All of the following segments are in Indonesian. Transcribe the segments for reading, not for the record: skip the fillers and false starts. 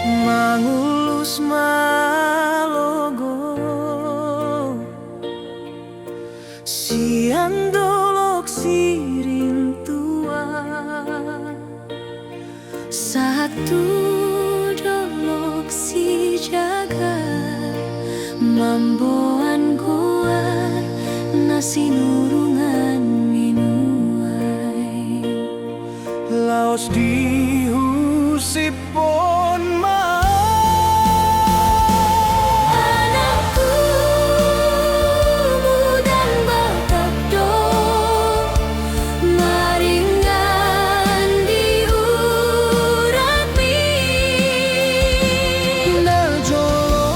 mangulus malogo sian dolok sirim tua satu dolok si jaga mamboan goa nasi nurungan minuai laos dihusipon anakku mudan bakakdo maringan di urat mi na jolo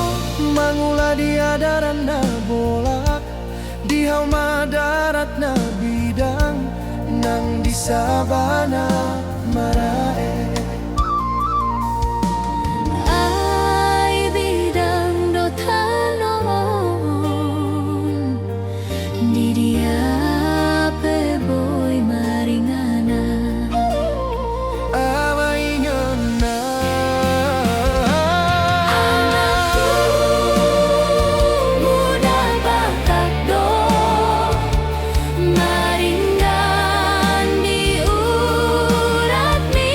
mangula diadaran na bolak di hauma darat na bidang nang di sabana marae ai bidang do tanon di dia pe boy maringana amaingana anakku muda bakak do maringgan di urat mi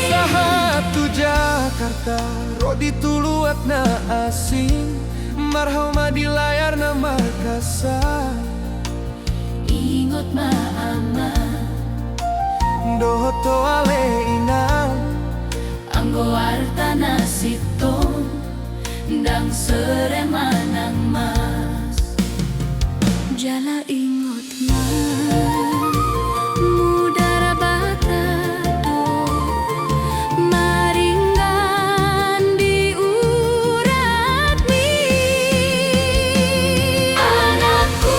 sahatu Jakarta rodi tuluat na asing marhauma di layar na Makassar ingot maama dohoto ale inang anggo arta nasitong ndang seremanang mas jala ingot mudara batado maringgan di urat mi anakku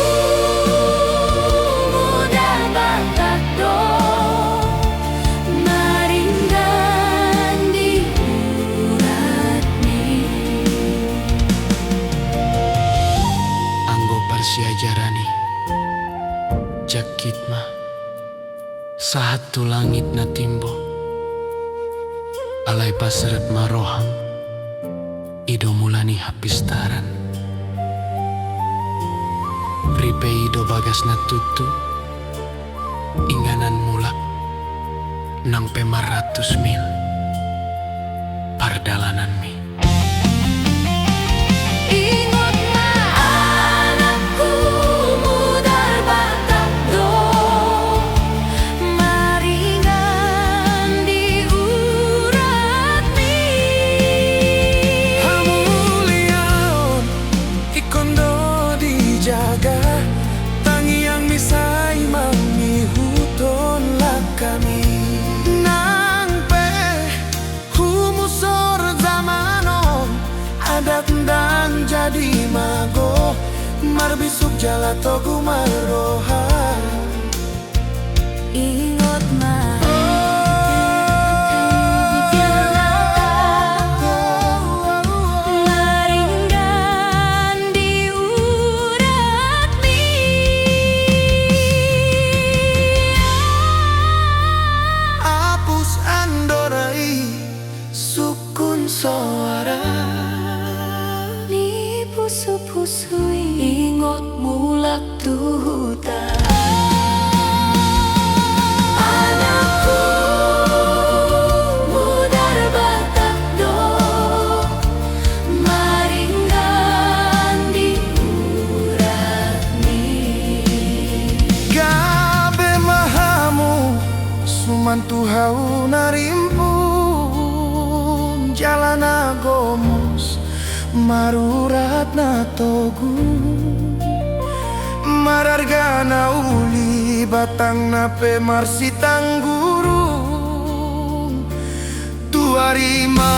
muda batado maringgan di urat mi Anggo Parsia Jarani Jakit mah satu langit na timbo alai paseret maroham ido mulani hapistaran ripe ido bagas na tutu inganan mulak nang pemaratus mil pardalanan mi ingot ma anakku mudar bakakdo maringan di urat mi hamuliaon ikondo dijaga tangiang misai mangihuton lakami nang pe humusor zamanon adat ndang jadi mago marbisuk jalato gumaroha ingot ma maringgan di urat mi apus andorai sukun suara ni pusu-pusui ingot mulak tuhuta anakku mudar bakakdo maringgan di urat mi gabe mahamu sumantu hau narimpun jalan agomos marurat na togu marargana uli batang na pe marsitang guru tuarima